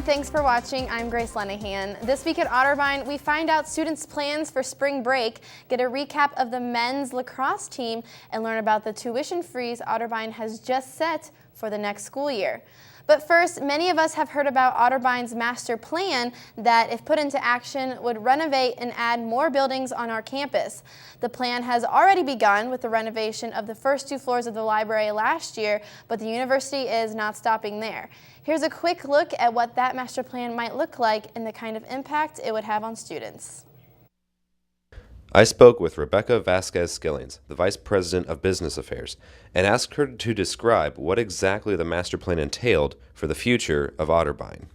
thanks for watching. I'm Grace Lenehan. This week at Otterbein, we find out students' plans for spring break, get a recap of the men's lacrosse team, and learn about the tuition freeze Otterbein has just set for the next school year. But first, many of us have heard about Otterbein's master plan that, if put into action, would renovate and add more buildings on our campus. The plan has already begun with the renovation of the first 2 floors of the library last year, but the university is not stopping there. Here's a quick look at what that master plan might look like and the kind of impact it would have on students. I spoke with Rebecca Vasquez-Skillings, the Vice President of Business Affairs, and asked her to describe what exactly the master plan entailed for the future of Otterbein.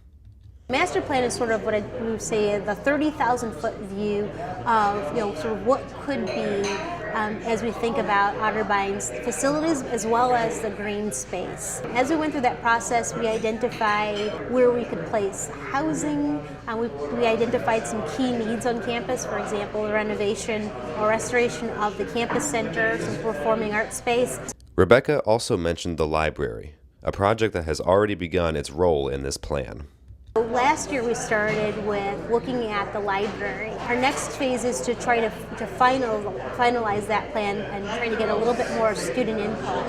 Master plan is sort of what I would say the 30,000-foot view of sort of what could be as we think about Otterbein's facilities as well as the green space. As we went through that process, we identified where we could place housing. We identified some key needs on campus, for example, the renovation or restoration of the campus center, some performing arts space. Rebecca also mentioned the library, a project that has already begun its role in this plan. Last year we started with looking at the library. Our next phase is to try to finalize that plan and try to get a little bit more student input,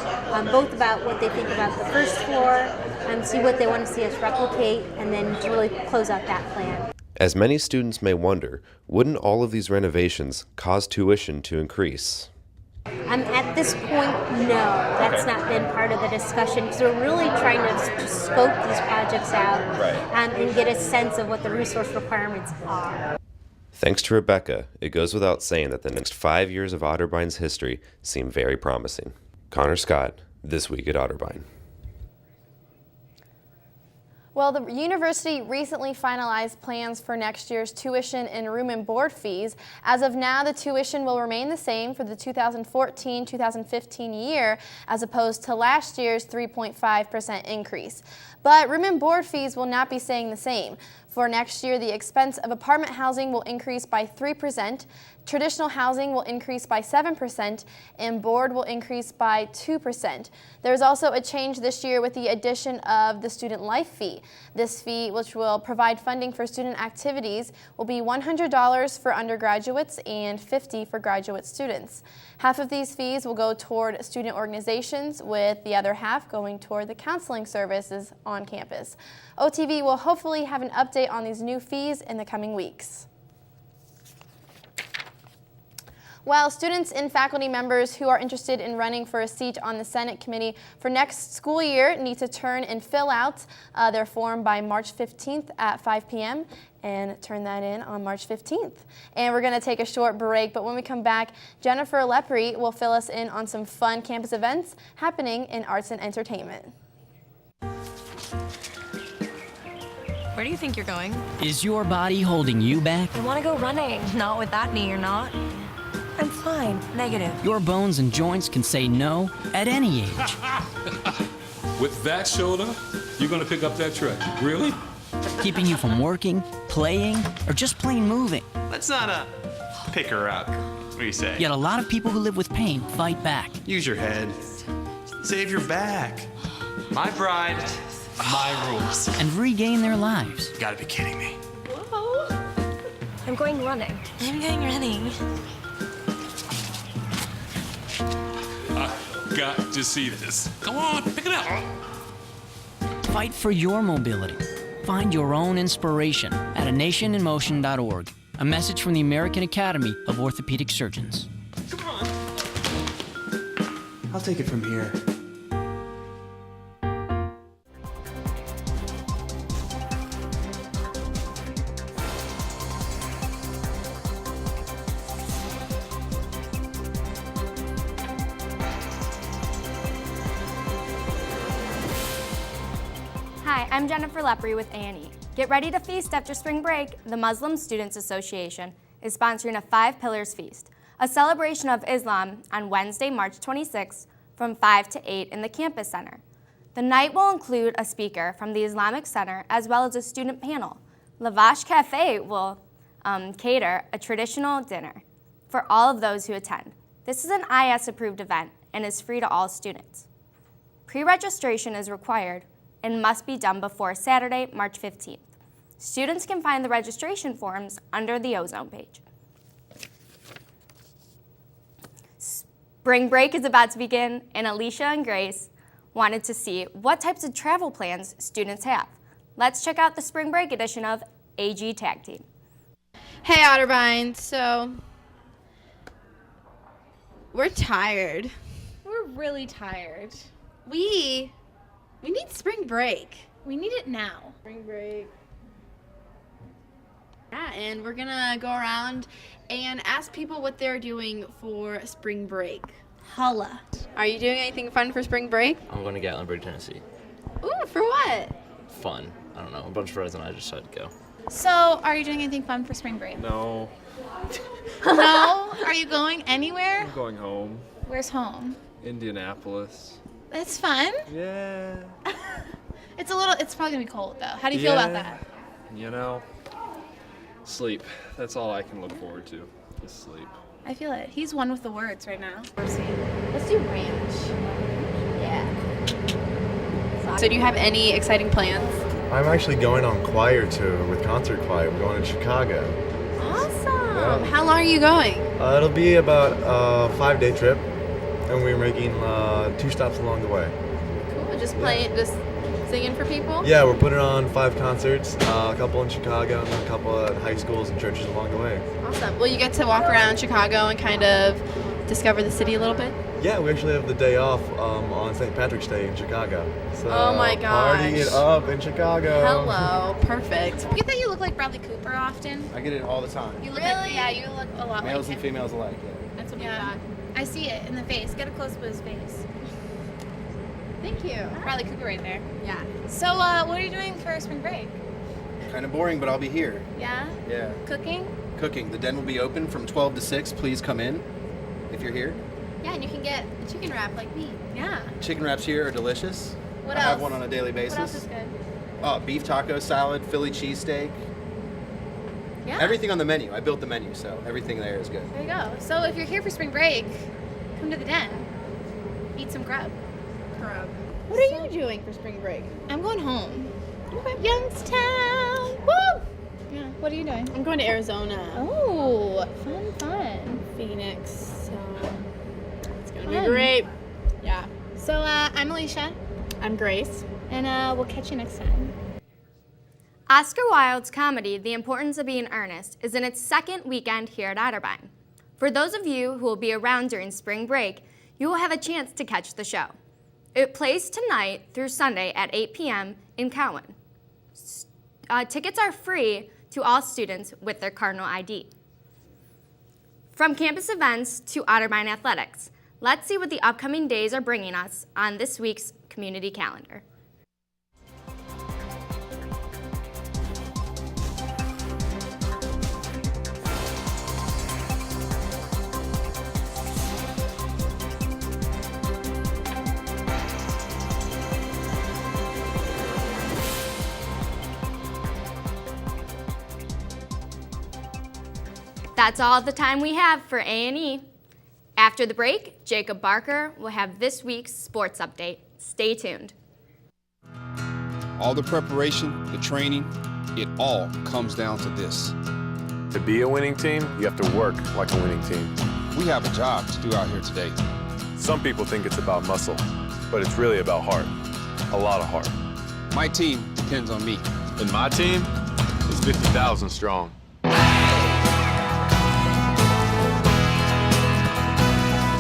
both about what they think about the first floor, and see what they want to see us replicate, and then to really close out that plan. As many students may wonder, wouldn't all of these renovations cause tuition to increase? At this point, no, that's not been part of the discussion, because we're really trying to scope these projects out and get a sense of what the resource requirements are. Thanks to Rebecca, it goes without saying that the next 5 years of Otterbein's history seem very promising. Connor Scott, This Week at Otterbein. Well, the university recently finalized plans for next year's tuition and room and board fees. As of now, the tuition will remain the same for the 2014-2015 year, as opposed to last year's 3.5% increase. But room and board fees will not be staying the same. For next year, the expense of apartment housing will increase by 3%, traditional housing will increase by 7%, and board will increase by 2%. There's also a change this year with the addition of the student life fee. This fee, which will provide funding for student activities, will be $100 for undergraduates and $50 for graduate students. Half of these fees will go toward student organizations, with the other half going toward the counseling services on campus. OTV will hopefully have an update on these new fees in the coming weeks. While students and faculty members who are interested in running for a seat on the Senate committee for next school year need to turn and fill out their form by March 15th at 5 p.m. and turn that in on March 15th. And we're going to take a short break, but when we come back, Jennifer Lepri will fill us in on some fun campus events happening in arts and entertainment. Where do you think you're going? Is your body holding you back? I want to go running. Not with that knee, you're not. I'm fine. Negative. Your bones and joints can say no at any age. With that shoulder, you're gonna pick up that truck. Really? Keeping you from working, playing, or just plain moving. Let's not pick her up. What do you say? Yet a lot of people who live with pain fight back. Use your head. Save your back. My bride, my rules. And regain their lives. You gotta be kidding me. Whoa. I'm going running. I'm going running. Got to see this. Come on, pick it up. Fight for your mobility. Find your own inspiration at anationinmotion.org. A message from the American Academy of Orthopedic Surgeons. Come on. I'll take it from here. Hi, I'm Jennifer Lepri with A&E. Get ready to feast after spring break. The Muslim Students Association is sponsoring a 5 Pillars Feast, a celebration of Islam on Wednesday, March 26th from 5 to 8 in the campus center. The night will include a speaker from the Islamic Center as well as a student panel. Lavash Cafe will cater a traditional dinner for all of those who attend. This is an IS-approved event and is free to all students. Pre-registration is required and must be done before Saturday, March 15th. Students can find the registration forms under the Ozone page. Spring break is about to begin, and Alicia and Grace wanted to see what types of travel plans students have. Let's check out the spring break edition of AG Tag Team. Hey Otterbein, so we're tired. We're really tired. We need spring break. We need it now. Spring break. Yeah, and we're gonna go around and ask people what they're doing for spring break. Holla. Are you doing anything fun for spring break? I'm going to Gatlinburg, Tennessee. Ooh, for what? Fun. I don't know. A bunch of friends and I just decided to go. So, are you doing anything fun for spring break? No, No? Are you going anywhere? I'm going home. Where's home? Indianapolis. That's fun. Yeah. It's probably gonna be cold though. How do you feel about that? You know, sleep. That's all I can look forward to, is sleep. I feel it. He's one with the words right now. Let's do ranch. Yeah. So do you have any exciting plans? I'm actually going on choir tour with concert choir. We're going to Chicago. Awesome. Yeah. How long are you going? It'll be about a 5-day trip, and we're making 2 stops along the way. Cool. Just singing for people? Yeah, we're putting on 5 concerts, a couple in Chicago and then a couple at high schools and churches along the way. Awesome. Will you get to walk around Chicago and kind of discover the city a little bit? Yeah, we actually have the day off on St. Patrick's Day in Chicago. So Oh my gosh. Party it up in Chicago. Hello. Perfect. You get that you look like Bradley Cooper often? I get it all the time. You look like, yeah, you look a lot Males like and him. females alike. Yeah. That's what we thought. I see it in the face. Get a close up of his face. Thank you. Bradley Cooper right there. Yeah. So, what are you doing for spring break? Kind of boring, but I'll be here. Yeah? Yeah. Cooking? Cooking. The den will be open from 12 to 6. Please come in if you're here. Yeah, and you can get a chicken wrap like me. Yeah. Chicken wraps here are delicious. What I else? have one on a daily basis. What else is good? Beef taco salad, Philly cheesesteak. Yeah. Everything on the menu. I built the menu, so everything there is good. There you go. So if you're here for spring break, come to the den. Eat some grub. What are you doing for spring break? I'm going home. Okay. Youngstown. Woo! Yeah. What are you doing? I'm going to Arizona. Oh, fun. Phoenix. So it's gonna Fun. be great. Yeah. So I'm Alicia, I'm Grace. and we'll catch you next time. Oscar Wilde's comedy, The Importance of Being Earnest, is in its second weekend here at Otterbein. For those of you who will be around during spring break, you will have a chance to catch the show. It plays tonight through Sunday at 8 p.m. in Cowan. Tickets are free to all students with their Cardinal ID. From campus events to Otterbein athletics, let's see what the upcoming days are bringing us on this week's community calendar. That's all the time we have for A&E. After the break, Jacob Barker will have this week's sports update. Stay tuned. All the preparation, the training, it all comes down to this. To be a winning team, you have to work like a winning team. We have a job to do out here today. Some people think it's about muscle, but it's really about heart. A lot of heart. My team depends on me. And my team is 50,000 strong.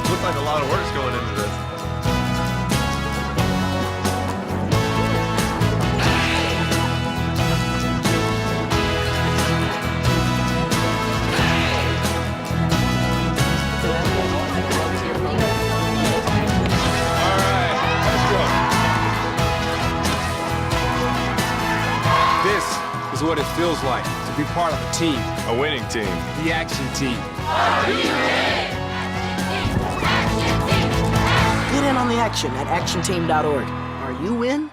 Looks like a lot of work's going into this. This is what it feels like to be part of a team. A winning team. The action team. Get in on the action at actionteam.org. Are you in?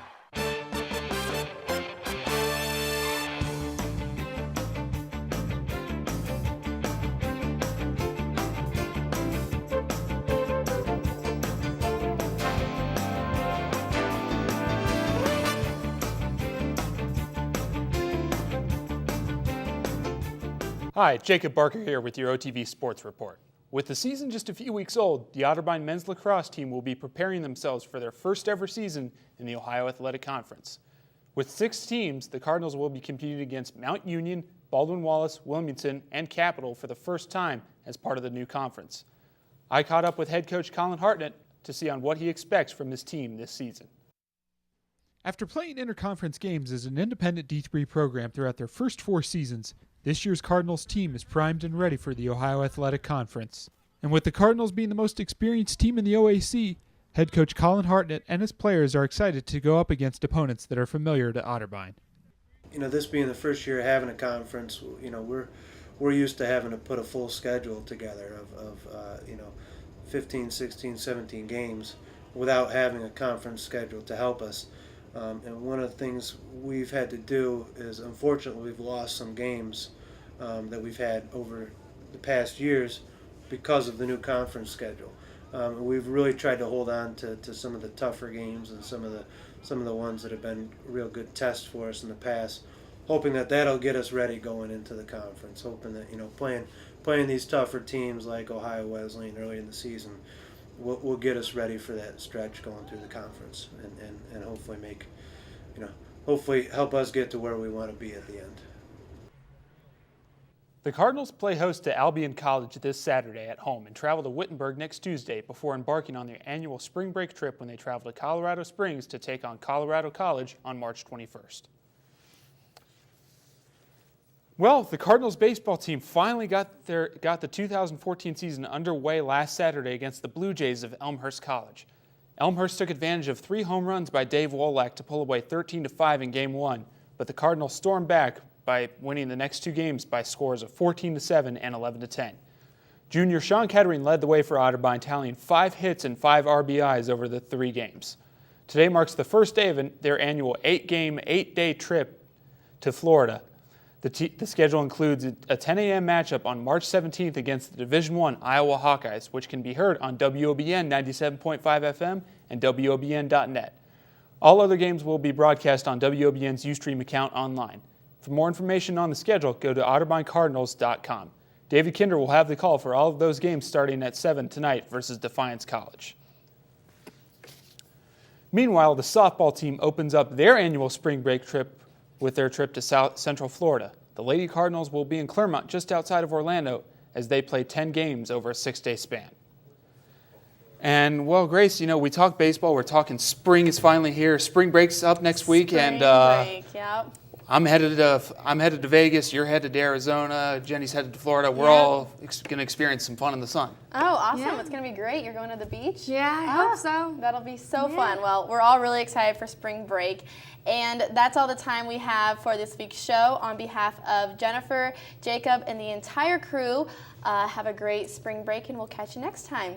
Hi, Jacob Barker here with your OTV Sports Report. With the season just a few weeks old, the Otterbein men's lacrosse team will be preparing themselves for their first ever season in the Ohio Athletic Conference. With 6 teams, the Cardinals will be competing against Mount Union, Baldwin-Wallace, Wilmington, and Capital for the first time as part of the new conference. I caught up with head coach Colin Hartnett to see on what he expects from his team this season. After playing interconference games as an independent D3 program throughout their first 4 seasons, this year's Cardinals team is primed and ready for the Ohio Athletic Conference. And with the Cardinals being the most experienced team in the OAC, head coach Colin Hartnett and his players are excited to go up against opponents that are familiar to Otterbein. This being the first year having a conference, we're used to having to put a full schedule together of 15, 16, 17 games without having a conference schedule to help us. And one of the things we've had to do is, unfortunately, we've lost some games that we've had over the past years because of the new conference schedule. We've really tried to hold on to some of the tougher games and some of the ones that have been real good tests for us in the past, hoping that that'll get us ready going into the conference. Hoping that playing these tougher teams like Ohio Wesleyan early in the season will get us ready for that stretch going through the conference, and hopefully hopefully help us get to where we want to be at the end. The Cardinals play host to Albion College this Saturday at home and travel to Wittenberg next Tuesday before embarking on their annual spring break trip when they travel to Colorado Springs to take on Colorado College on March 21st. Well, the Cardinals baseball team finally got the 2014 season underway last Saturday against the Blue Jays of Elmhurst College. Elmhurst took advantage of 3 home runs by Dave Wolak to pull away 13-5 in Game 1, but the Cardinals stormed back by winning the next 2 games by scores of 14-7 and 11-10. Junior Sean Kettering led the way for Otterbein, tallying 5 hits and 5 RBIs over the 3 games. Today marks the first day of their annual 8-game, 8-day trip to Florida. The schedule includes a 10 a.m. matchup on March 17th against the Division I Iowa Hawkeyes, which can be heard on WOBN 97.5 FM and WOBN.net. All other games will be broadcast on WOBN's Ustream account online. For more information on the schedule, go to OtterBeinCardinals.com. David Kinder will have the call for all of those games starting at 7 tonight versus Defiance College. Meanwhile, the softball team opens up their annual spring break trip with their trip to Central Florida. The Lady Cardinals will be in Clermont just outside of Orlando as they play 10 games over a 6-day span. And, well, Grace, we talk baseball. We're talking spring is finally here. Spring break's up next week. Spring break, yep. I'm headed to Vegas. You're headed to Arizona. Jenny's headed to Florida. We're all going to experience some fun in the sun. Oh, awesome. Yeah. It's going to be great. You're going to the beach? Yeah, I hope so. That'll be so fun. Well, we're all really excited for spring break. And that's all the time we have for this week's show. On behalf of Jennifer, Jacob, and the entire crew, have a great spring break, and we'll catch you next time.